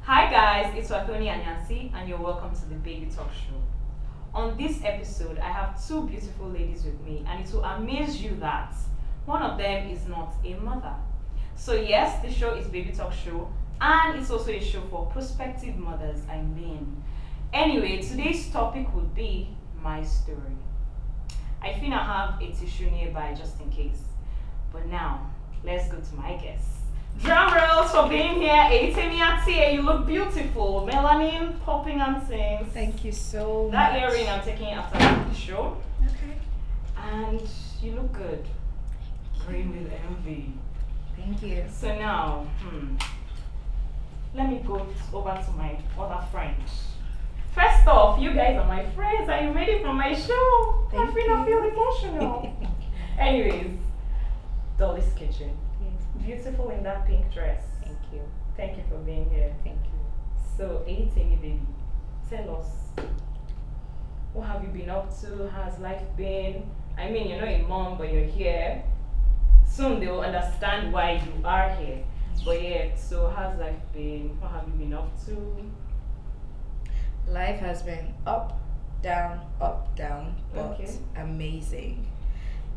Hi guys, it's Wathoni and you're welcome to the Baby Talk Show. On this episode, I have two beautiful ladies with me, and it will amaze you that one of them is not a mother. So yes, the show is Baby Talk Show, and it's also a show for prospective mothers, I mean. Anyway, today's topic would be my story. I think I have a tissue nearby just in case. But now, let's go to my guests. Drum rolls for being here. Eyitemi and Dolly, you look beautiful. Melanin popping and things. Thank you so That much. earring I'm taking after the show. Okay. And you look good. Green with envy. Thank you. So now, let me go over to my other friend. First off, you guys are my friends and you made it from my show. Thank I feel emotional. Anyways, Dolly's Kitchen. Beautiful in that pink dress. Thank you. Thank you for being here. Thank you. So, Eyitemi, baby, tell us, what have you been up to? How's life been? I mean, you're not a mom, but you're here. Soon they will understand why you are here. But yeah, so how's life been? What have you been up to? Life has been up, down, but Okay. amazing.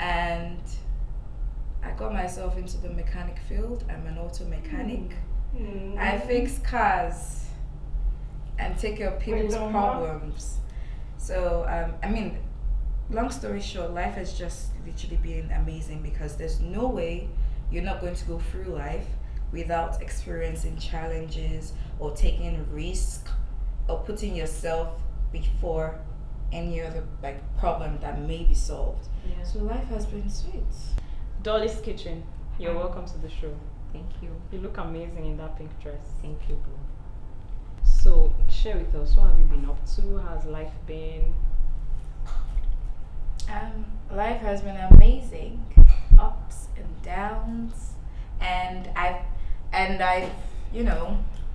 And I got myself into the mechanic field. I'm an auto mechanic. I fix cars and take care of people's Wait, problems. So, I mean, long story short, life has just literally been amazing because there's no way you're not going to go through life without experiencing challenges or taking risk or putting yourself before any other problem that may be solved. Yeah. So life has been sweet. Dolly's Kitchen, you're welcome to the show. Thank you. You look amazing in that pink dress. Thank you, bro. So, share with us, what have you been up to? How's life been? Life has been amazing, ups and downs, and I've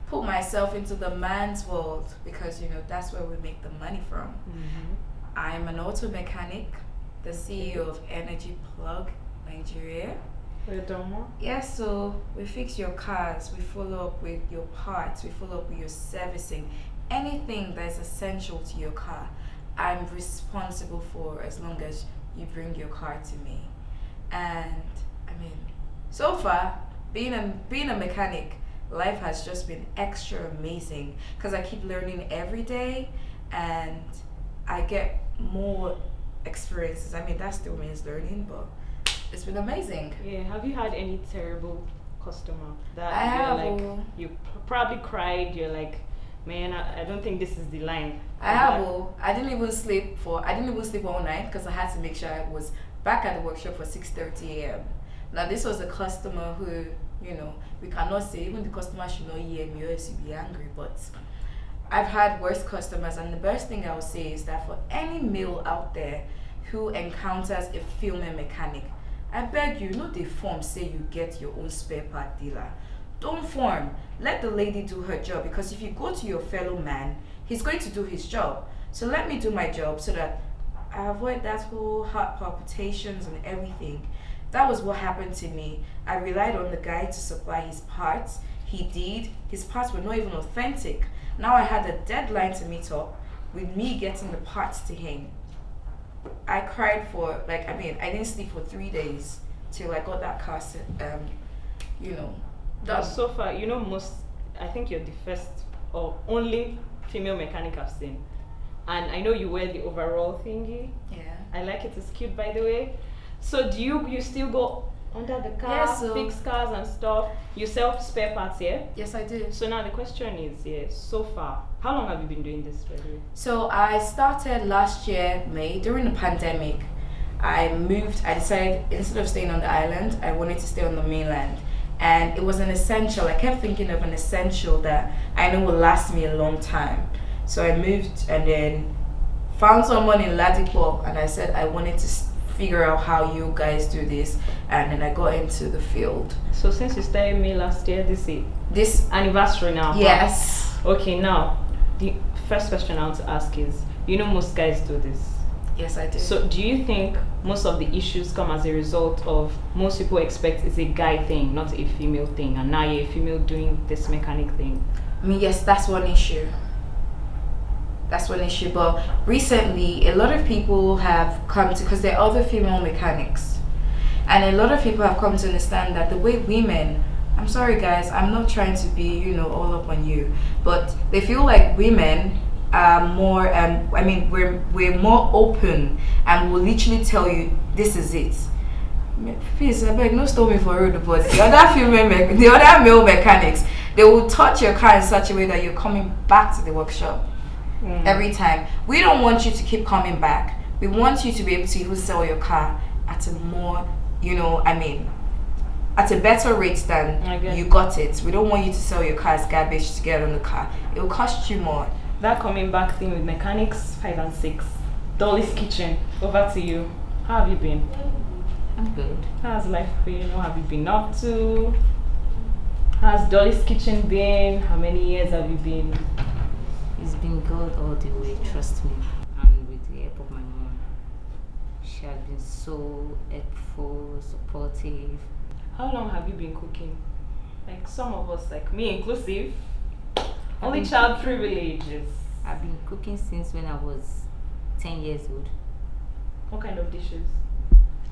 put myself into the man's world because that's where we make the money from. I'm an auto mechanic, the CEO of Energy Plug Nigeria. Yes, so we fix your cars, we follow up with your parts, we follow up with your servicing, anything that's essential to your car. I'm responsible for as long as you bring your car to me. And I mean, so far, being a mechanic, life has just been extra amazing because I keep learning every day and I get more experiences. I mean, that still means learning, but it's been amazing. Yeah, have you had any terrible customer that I have. you probably cried, you're like, man, I don't think this is the line. I have. I didn't even sleep all night because I had to make sure I was back at the workshop for 6:30 a.m. Now this was a customer who, we cannot say, even the customer should not hear me or else you'll be angry, but I've had worse customers, and the best thing I would say is that for any male out there who encounters a female mechanic, I beg you, the form say you get your own spare part dealer. Don't form. Let the lady do her job, because if you go to your fellow man, he's going to do his job. So let me do my job so that I avoid that whole heart palpitations and everything. That was what happened to me. I relied on the guy to supply his parts. He did. His parts were not even authentic. Now I had a deadline to meet up with me getting the parts to him. I cried for, I didn't sleep for 3 days till I got that car, That's so far, I think you're the first or only female mechanic I've seen. And I know you wear the overall thingy. Yeah. I like it, it's cute by the way. So do you still go under the car, Yeah, so- fix cars and stuff? You sell spare parts, yeah? Yes, I do. So now the question is, so far, how long have you been doing this, by the way? So I started last year, May, during the pandemic. I decided instead of staying on the island, I wanted to stay on the mainland. and it was an essential. I kept thinking of an essential that I know will last me a long time. So I moved and then found someone in Ladipo, and I said I wanted to figure out how you guys do this, and then I got into the field. So since you started me last year, this anniversary now. Yes. Okay, now the first question I want to ask is, most guys do this. Yes, I do. So do you think most of the issues come as a result of most people expect it's a guy thing, not a female thing, and now you're a female doing this mechanic thing? I mean, yes, that's one issue. But recently, a lot of people have come to, because there are other female mechanics, and a lot of people have come to understand that the way women, I'm sorry guys, I'm not trying to be, all up on you, but they feel like women are more, we're more open, and will literally tell you, this is it. Please, I beg, no stop me for road, but the other male mechanics, they will touch your car in such a way that you're coming back to the workshop. Every time. We don't want you to keep coming back. We want you to be able to even sell your car at a more, at a better rate than you got it. We don't want you to sell your car as garbage to get on the car. It will cost you more. That coming back thing with mechanics 5 and 6. Dolly's Kitchen. Over to you. How have you been? I'm good. How's life for you? What have you been up to? How's Dolly's Kitchen been? How many years have you been? It's been good all the way, trust me. And with the help of my mom. She has been so helpful, supportive. How long have you been cooking? Like some of us, like me inclusive, only child privileges. I've been cooking since when I was 10 years old. What kind of dishes?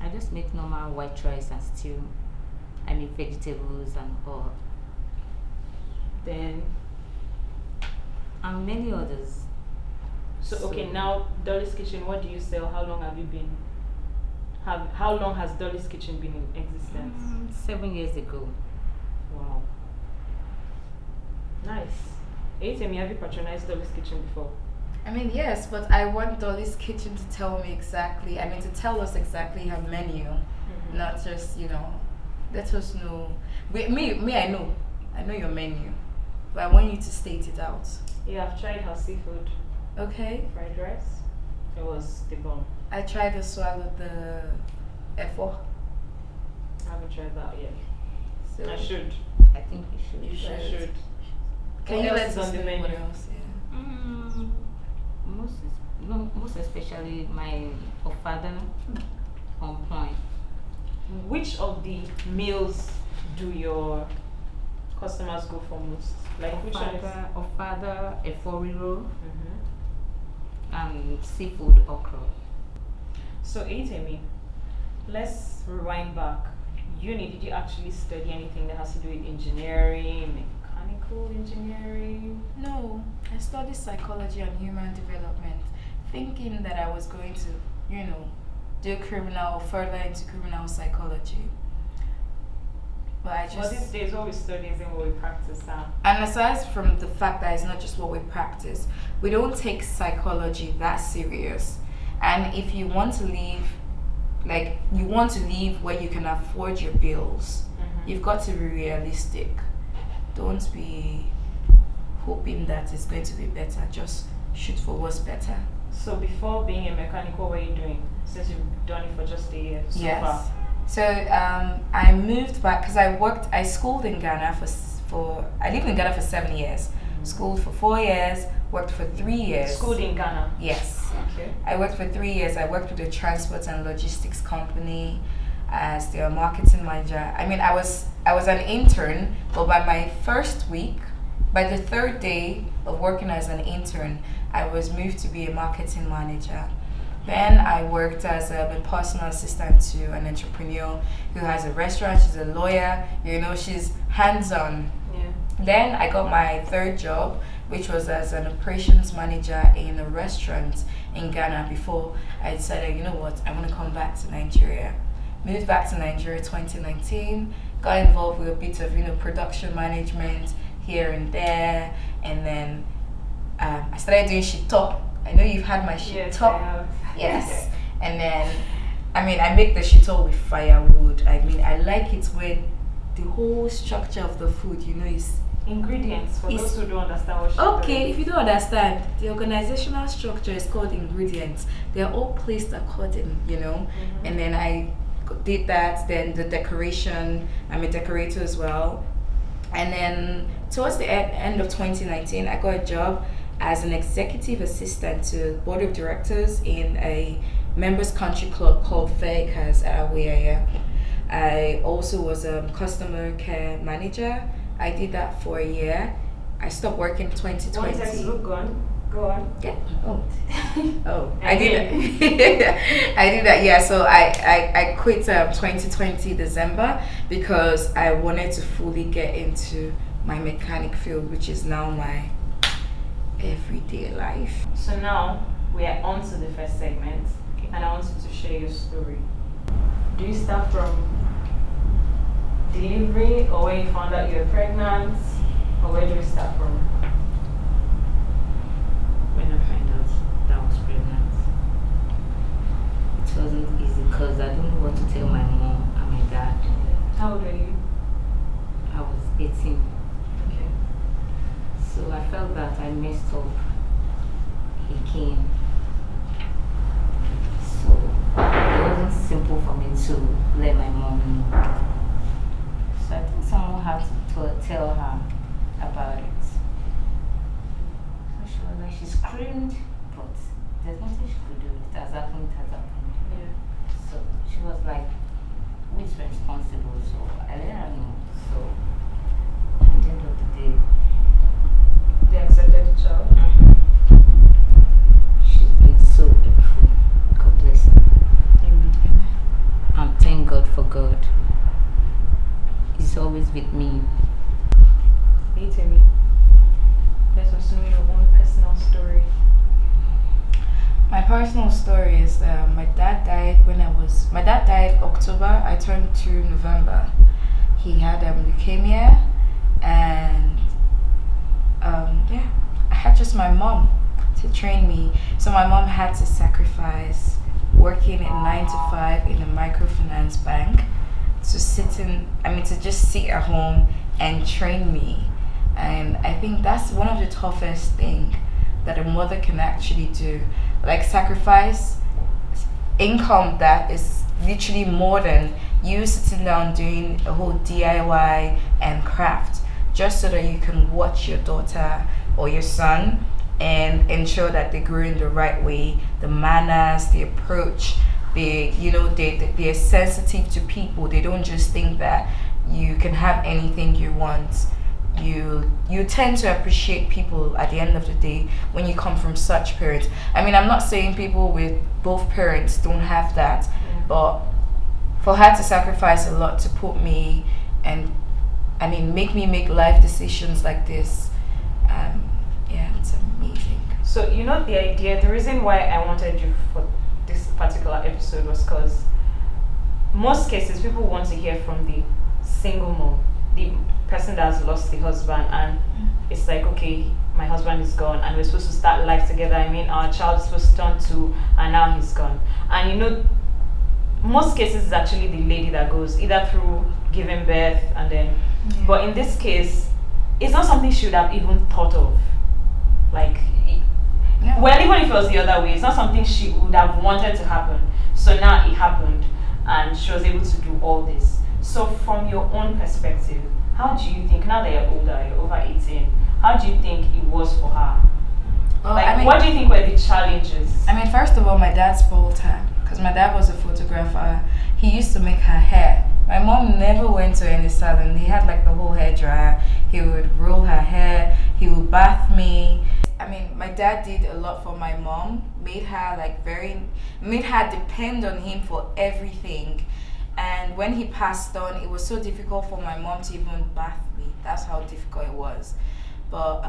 I just make normal white rice and stew. I make vegetables and all. Then and many others. So okay, now Dolly's Kitchen, what do you sell? How long have you been? How long has Dolly's Kitchen been in existence? 7 years ago. Wow. Nice. Eyitemi, have you patronized Dolly's Kitchen before? I mean, yes, but I want Dolly's Kitchen to tell me exactly, to tell us exactly her menu, not just, let us know. I know. I know your menu, but I want you to state it out. Yeah, I've tried her seafood. Okay. Fried rice. It was the bomb. I tried the swallow, the F4. I haven't tried that yet. So I should. I think you should. I should. Can you let us know what else? Yeah. Most especially my father on point. Which of the meals do your customers go for most? Like which one is? Father, a foriro, and seafood okra. So Eyitemi, let's rewind back. Did you actually study anything that has to do with engineering, mechanical engineering? No, I studied psychology and human development, thinking that I was going to, do criminal or further into criminal psychology. But these days what we study isn't what we practice now. And aside from the fact that it's not just what we practice, we don't take psychology that serious. And if you want to leave, where you can afford your bills, you've got to be realistic. Don't be hoping that it's going to be better. Just shoot for what's better. So before being a mechanic, what were you doing? Since you've done it for just a year so far. So I moved back because I schooled in Ghana I lived in Ghana for 7 years. Schooled for 4 years, worked for 3 years. Schooled in Ghana? Yes. Okay. I worked for 3 years. I worked with a transport and logistics company as their marketing manager. I was an intern, but by my first week, by the third day of working as an intern, I was moved to be a marketing manager. Then I worked as a personal assistant to an entrepreneur who has a restaurant. She's a lawyer, she's hands-on. Yeah. Then I got my third job, which was as an operations manager in a restaurant in Ghana before I decided, I want to come back to Nigeria. Moved back to Nigeria 2019, got involved with a bit of, production management here and there, and then I started doing shito. I know you've had my shito. Yes. And then, I make the shito with firewood. I like it where the whole structure of the food, is Ingredients for It's- those who don't understand what she's okay. If you don't understand, the organizational structure is called ingredients. They are all placed according. And then I did that. Then the decoration. I'm a decorator as well. And then towards the end of 2019, I got a job as an executive assistant to board of directors in a members country club called Faircas at Awaya. I also was a customer care manager. I did that for a year. I stopped working in One 2020. textbook gone. Go on. Yeah. Oh. I did that. I did that. Yeah. So I quit 2020 December because I wanted to fully get into my mechanic field, which is now my everyday life. So now we are on to the first segment, and I want you to share your story. Do you start from delivery, or when you found out you were pregnant, or where do we start from? When I found out that I was pregnant, it wasn't easy because I don't know what to tell my mom and my dad. How old are you? I was 18. Okay. So I felt that I messed up again. So it wasn't simple for me to let my mom know. So I think someone had to tell her about it. So she was like, she screamed, but there's nothing she could do. It has happened, it has happened. Yeah. So she was like, who is responsible? So I let her know. So at the end of the day, They accepted the child. she's been so helpful. God bless her. Amen. And thank God for God. He's always with me. Eyitemi, let us know your own personal story. My personal story is my dad died my dad died October. I turned 2 November. He had leukemia, and yeah, I had just my mom to train me. So my mom had to sacrifice working in 9 to 5 in a microfinance bank to just sit at home and train me. And I think that's one of the toughest thing that a mother can actually do, like sacrifice income that is literally more than you sitting down doing a whole DIY and craft just so that you can watch your daughter or your son and ensure that they grow in the right way, the manners, the approach, they're sensitive to people. They don't just think that you can have anything you want. You tend to appreciate people at the end of the day when you come from such parents. I mean, I'm not saying people with both parents don't have that, but for her to sacrifice a lot to put me and make me make life decisions like this, yeah, it's amazing. So the reason why I wanted you for this particular episode was because most cases people want to hear from the single mom, the person that has lost the husband, and it's like, okay, my husband is gone and we're supposed to start life together. I mean, our child is supposed to turn 2 and now he's gone. And most cases it's actually the lady that goes either through giving birth and then but in this case it's not something she would have even thought of. Well, even if it was the other way, it's not something she would have wanted to happen. So now it happened and she was able to do all this. So from your own perspective, how do you think, now that you're older, you're over 18, how do you think it was for her? Well, what do you think were the challenges? First of all, my dad spoiled her because my dad was a photographer. He used to make her hair. My mom never went to any salon. He had the whole hair dryer. He would roll her hair. He would bath me. My dad did a lot for my mom. Made her depend on him for everything. And when he passed on, it was so difficult for my mom to even bath me. That's how difficult it was. But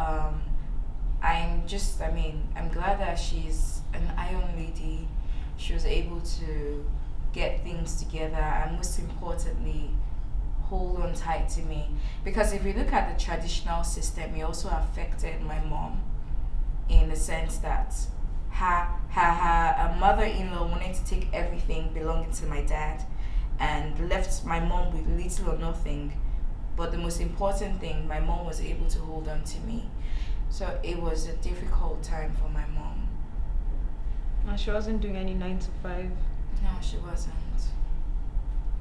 I'm glad that she's an iron lady. She was able to get things together and most importantly, hold on tight to me. Because if you look at the traditional system, it also affected my mom in the sense that her mother-in-law wanted to take everything belonging to my dad and left my mom with little or nothing But the most important thing, my mom was able to hold on to me. So it was a difficult time for my mom. And she wasn't doing any 9 to 5. No, she wasn't.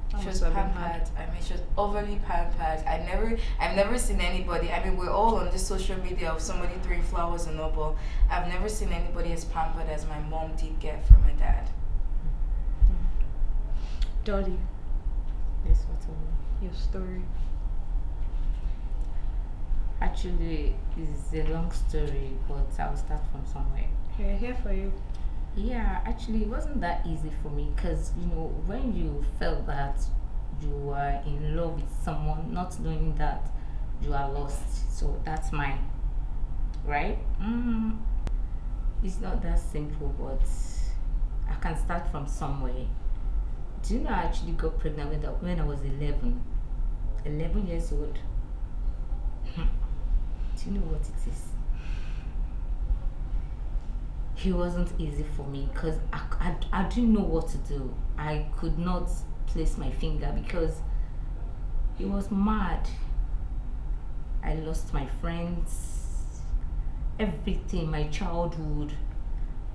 That She must was have been pampered. I mean, she was overly pampered. I've never seen anybody. I mean, we're all on this social media of somebody throwing flowers and all, but I've never seen anybody as pampered as my mom did get from my dad. Dolly, Yes, Wathoni. your story. Actually, it's a long story, but I'll start from somewhere. We're here for you. Yeah, actually, it wasn't that easy for me because, when you felt that you are in love with someone, not knowing that you are lost. So that's mine, right? It's not that simple, but I can start from somewhere. Do you know I actually got pregnant when I was 11? 11 years old. Do you know what it is? It wasn't easy for me because I didn't know what to do. I could not place my finger because it was mad. I lost my friends, everything, my childhood,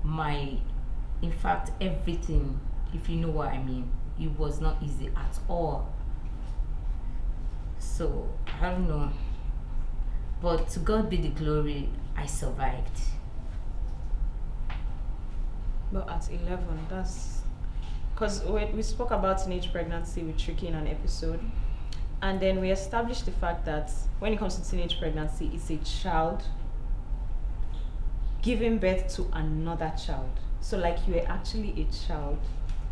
in fact, everything, if you know what I mean. It was not easy at all. So, I don't know. But to God be the glory, I survived. But at 11, that's because we spoke about teenage pregnancy with Tricky in an episode, and then we established the fact that when it comes to teenage pregnancy, it's a child giving birth to another child. So like you were actually a child,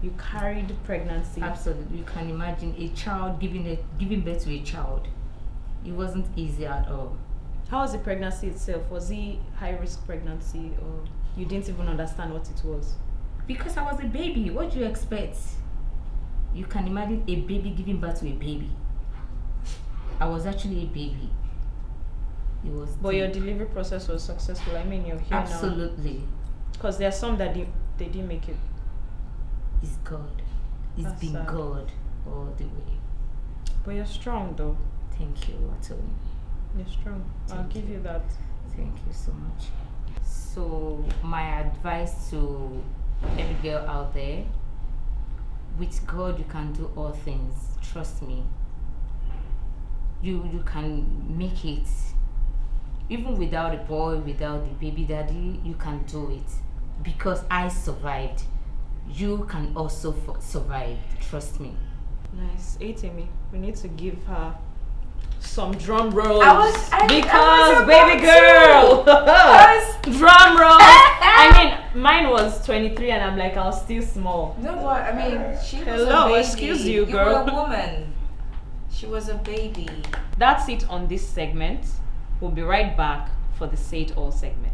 you carried pregnancy. Absolutely, you can imagine a child giving birth to a child. It wasn't easy at all. How was the pregnancy itself? Was it high risk pregnancy, or you didn't even understand what it was? Because I was a baby. What do you expect? You can imagine a baby giving birth to a baby. I was actually a baby. It was. But your delivery process was successful. I mean, you're here now. Absolutely. Because there are some that they didn't make it. It's God. It's That's been sad. God all the way. But you're strong, though. Thank you, Wathoni. You're strong. I'll Thank give you that. Thank you so much. So my advice to every girl out there, with God you can do all things. Trust me. You can make it. Even without a boy, without the baby daddy, you can do it. Because I survived. You can also survive. Trust me. Nice. Eyitemi, we need to give her some drum rolls. I was baby about girl. Drum roll. I mean, mine was 23 and I'm like, I was still small. No, but I mean, she was Hello, a baby. excuse you, girl. You were a woman. She was a baby. That's it on this segment. We'll be right back for the Say It All segment.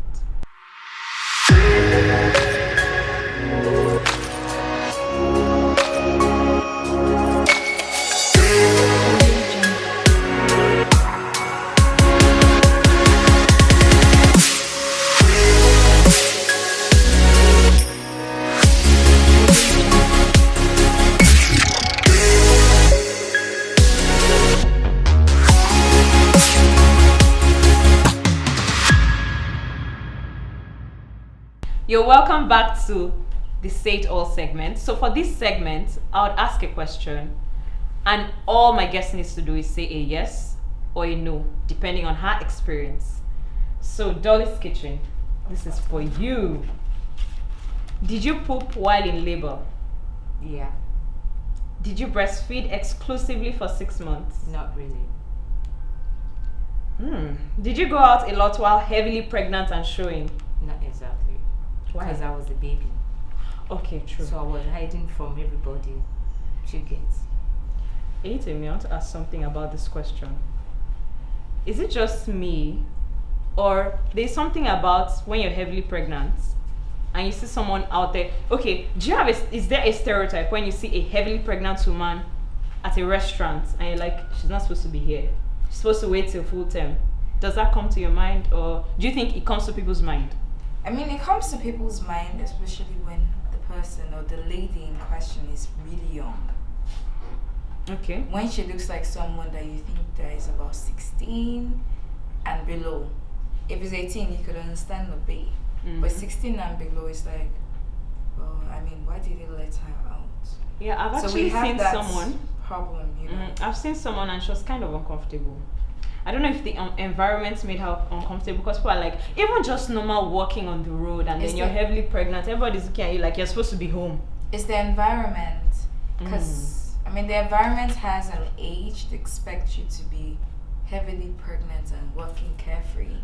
You're welcome back to the Say It All segment. So for this segment, I would ask a question, and all my guest needs to do is say a yes or a no, depending on her experience. So Dolly's Kitchen, this is for you. Did you poop while in labor? Yeah, Did you breastfeed exclusively for 6 months? not really. Did you go out a lot while heavily pregnant and showing? Not exactly. Why? Because I was a baby. Okay, true. So I was hiding from everybody. You get. Eyitemi, I want to ask something about this question. Is it just me, or there's something about when you're heavily pregnant and you see someone out there? Okay, is there a stereotype when you see a heavily pregnant woman at a restaurant and you're like, she's not supposed to be here, she's supposed to wait till full term? Does that come to your mind, or do you think it comes to people's mind? I mean, it comes to people's mind, especially when the person or the lady in question is really young. Okay. When she looks like someone that you think that is about 16 and below. If it's 18, you could understand the bit. Mm-hmm. But 16 and below is like, well, I mean, why did he let her out? Yeah, I've So actually we have seen that someone. problem, you know. I've seen someone and she was kind of uncomfortable. I don't know if the environment made her uncomfortable because people are like, even just normal walking on the road and It's then you're heavily pregnant, everybody's looking at you like you're supposed to be home. It's the environment. Because, I mean, the environment has an age to expect you to be heavily pregnant and walking carefree.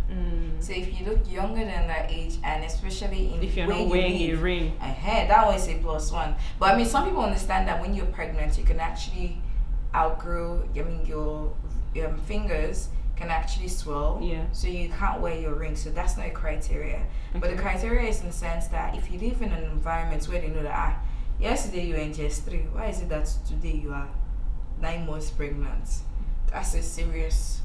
So if you look younger than that age, and especially in If you're where not you wearing a live, ring. that one is a +1. But I mean, some people understand that when you're pregnant, you can actually outgrow. I mean, your fingers can actually swell. Yeah. So you can't wear your ring. So that's not a criteria. But the criteria is in the sense that if you live in an environment where they know that yesterday you were in GS3, why is it that today you are 9 months pregnant? That's a serious,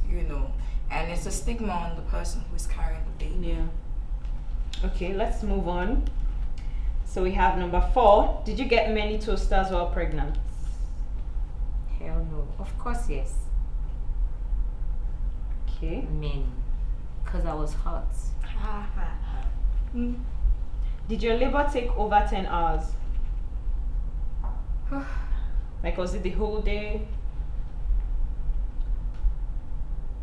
and it's a stigma on the person who's carrying the baby. Yeah. Okay, let's move on. So we have number 4. Did you get many toasters while pregnant? Hell no. Of course, yes. Okay. Many. Because I was hot. Did your labor take over 10 hours? Like, was it the whole day?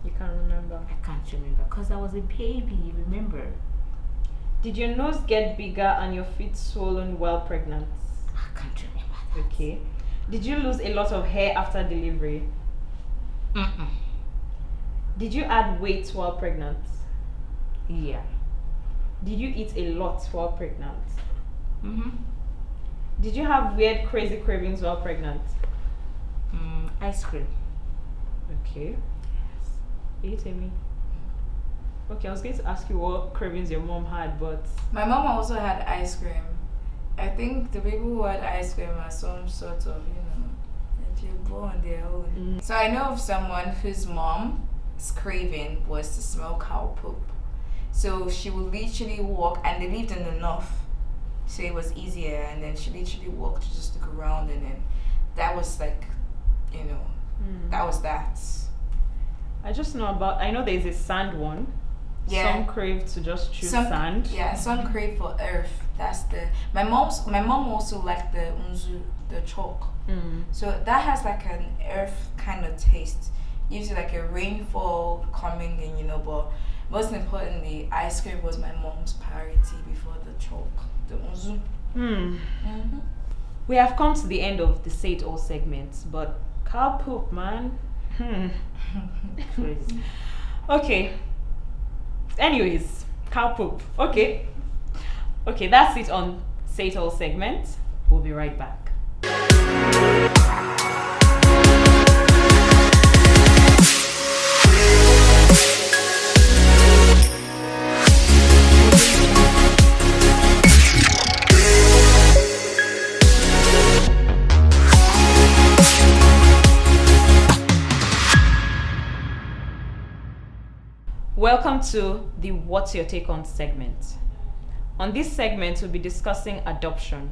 You can't remember. I can't remember. Because I was a baby, remember? Did your nose get bigger and your feet swollen while pregnant? I can't remember that. Okay. Did you lose a lot of hair after delivery? Did you add weight while pregnant? Yeah. Did you eat a lot while pregnant? Did you have weird, crazy cravings while pregnant? Ice cream. Okay. Eyitemi. Okay, I was going to ask you what cravings your mom had, but My mom also had ice cream. I think the people who had ice cream are some sort of, that you go on their own. So I know of someone whose mom's craving was to smell cow poop. So she would literally walk, and they lived in the north, so it was easier. And then she literally walked to just look around, and then that was like, that was that. I just know I know there's a sand one. Yeah. Some crave to just chew sand. Yeah, some crave for earth. That's my mom also liked the unzu, the chalk. So that has like an earth kind of taste. Usually like a rainfall coming in, but most importantly, ice cream was my mom's priority before the chalk, the unzu. We have come to the end of the Say It All segment, but cow poop, man. Crazy. Okay. Anyways, cow poop. Okay, that's it on Say It All segment. We'll be right back. Welcome to the What's Your Take On segment. On this segment, we'll be discussing adoption.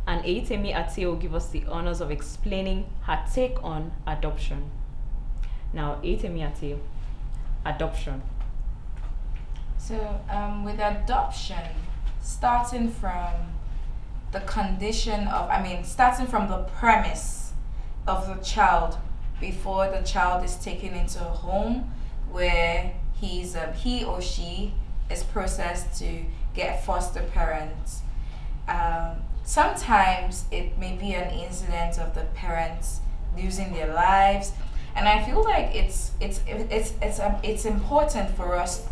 And Eyitemi Ate will give us the honors of explaining her take on adoption. Now, Eyitemi Ate, adoption. So with adoption, starting from the premise of the child before the child is taken into a home where he or she is processed to get foster parents. Sometimes it may be an incident of the parents losing their lives, and I feel like it's important for us,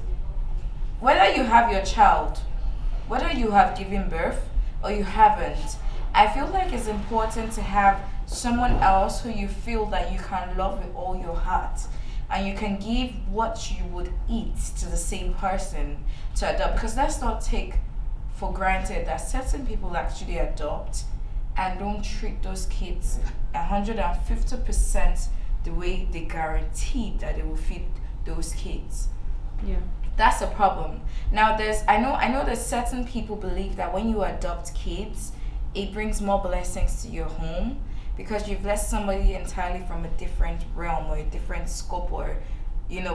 whether you have your child, whether you have given birth or you haven't. I feel like it's important to have someone else who you feel that you can love with all your heart, and you can give what you would eat to the same person to adopt. Because let's not take for granted that certain people actually adopt and don't treat those kids 150% the way they guaranteed that they will feed those kids. Yeah. That's a problem. Now I know that certain people believe that when you adopt kids, it brings more blessings to your home, because you've left somebody entirely from a different realm or a different scope or,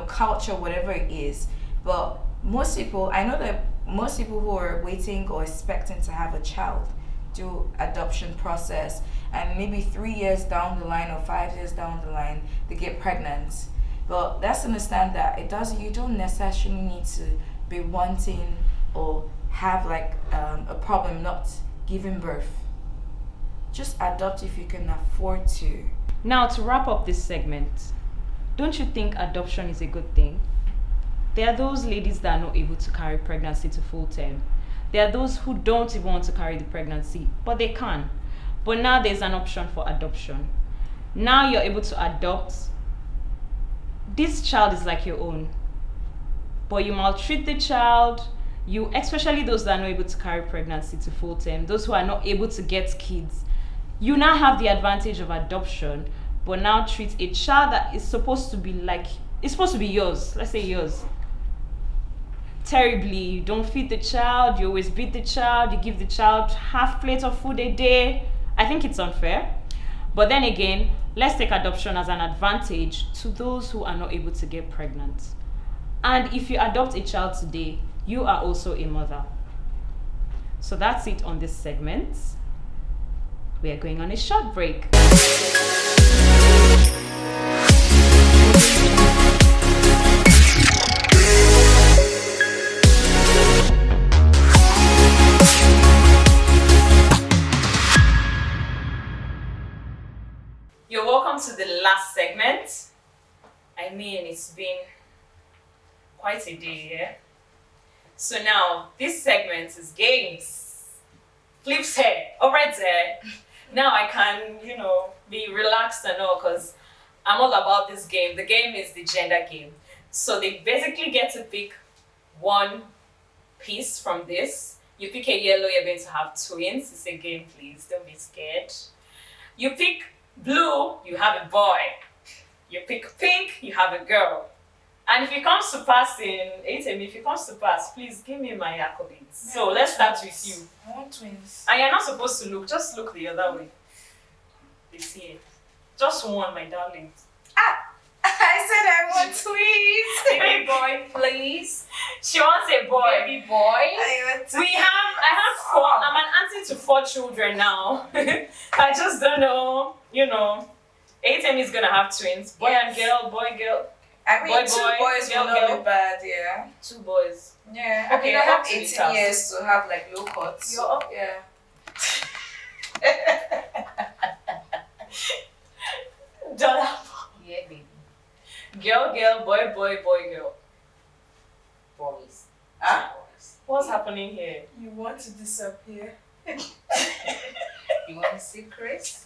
culture, whatever it is. But I know that most people who are waiting or expecting to have a child do adoption process, and maybe 3 years down the line or 5 years down the line they get pregnant. But let's understand that you don't necessarily need to be wanting or have like a problem not giving birth. Just adopt if you can afford to. Now, to wrap up this segment, don't you think adoption is a good thing? There are those ladies that are not able to carry pregnancy to full term. There are those who don't even want to carry the pregnancy, but they can. But now there's an option for adoption. Now you're able to adopt. This child is like your own. But you maltreat the child. Especially those that are not able to carry pregnancy to full term, those who are not able to get kids, you now have the advantage of adoption, but now treat a child that is supposed to be yours, let's say yours, terribly. You don't feed the child, you always beat the child, you give the child half plate of food a day. I think it's unfair. But then again, let's take adoption as an advantage to those who are not able to get pregnant. And if you adopt a child today, you are also a mother. So that's it on this segment. We are going on a short break. You're welcome to the last segment. I mean, it's been quite a day, yeah? So now, this segment is games. Flips hair, alright there. Now I can, be relaxed and all, because I'm all about this game. The game is the gender game. So they basically get to pick one piece from this. You pick a yellow, you're going to have twins. It's a game, please. Don't be scared. You pick blue, you have a boy. You pick pink, you have a girl. And if it comes to passing, Eyitemi, if it comes to pass, please give me my accolades. So let's start with you. I want twins. And you're not supposed to look, just look the other way. This here. Just one, my darling. I said I want twins. Baby boy, please. She wants a boy. Baby boy. I want twins. I have four. I'm an auntie to 4 children now. I just don't know, Eyitemi is gonna have twins. Boy and girl, boy, girl. I mean, Boy, 2 boy, boys girl, will not girl. be bad, yeah. 2 boys. Yeah. Okay, I I have have to 18 start. years to have like low cuts. You're up. Yeah. Dollar. Yeah, baby. Girl, girl, boy, boy, boy, girl. Boys. Huh? Boys. What's happening here? You want to disappear? You want to see Chris?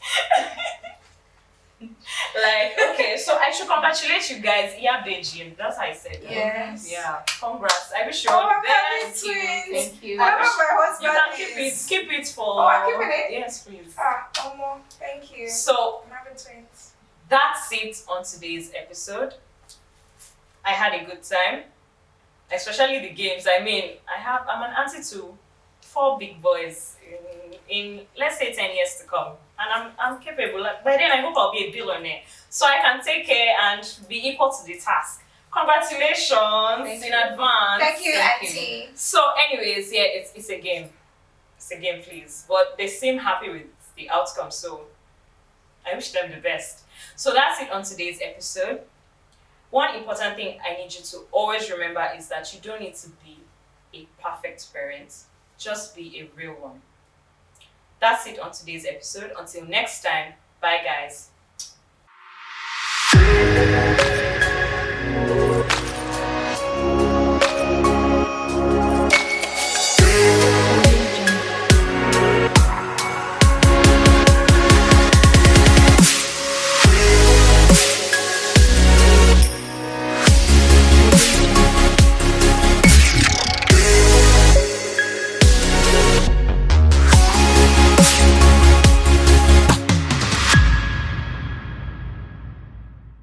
Okay, so I should congratulate you guys. Yeah, Beijing. That's how I said it. Yes. Yeah, congrats. I wish you all the I'm having best. twins. Thank you. I know my You husband can is. keep it for. Oh, I'm keeping it? Yes, please. Omo, thank you. So I'm having twins. that's it on today's episode. I had a good time, especially the games. I mean, I'm an auntie to 4 big boys in let's say 10 years to come, and I'm capable. By then, I hope I'll be a billionaire, so I can take care and be equal to the task. Congratulations in advance. Thank you, Auntie. So, anyways, yeah, it's a game. It's a game, please. But they seem happy with the outcome, so I wish them the best. So that's it on today's episode. One important thing I need you to always remember is that you don't need to be a perfect parent. Just be a real one. That's it on today's episode. Until next time, bye guys.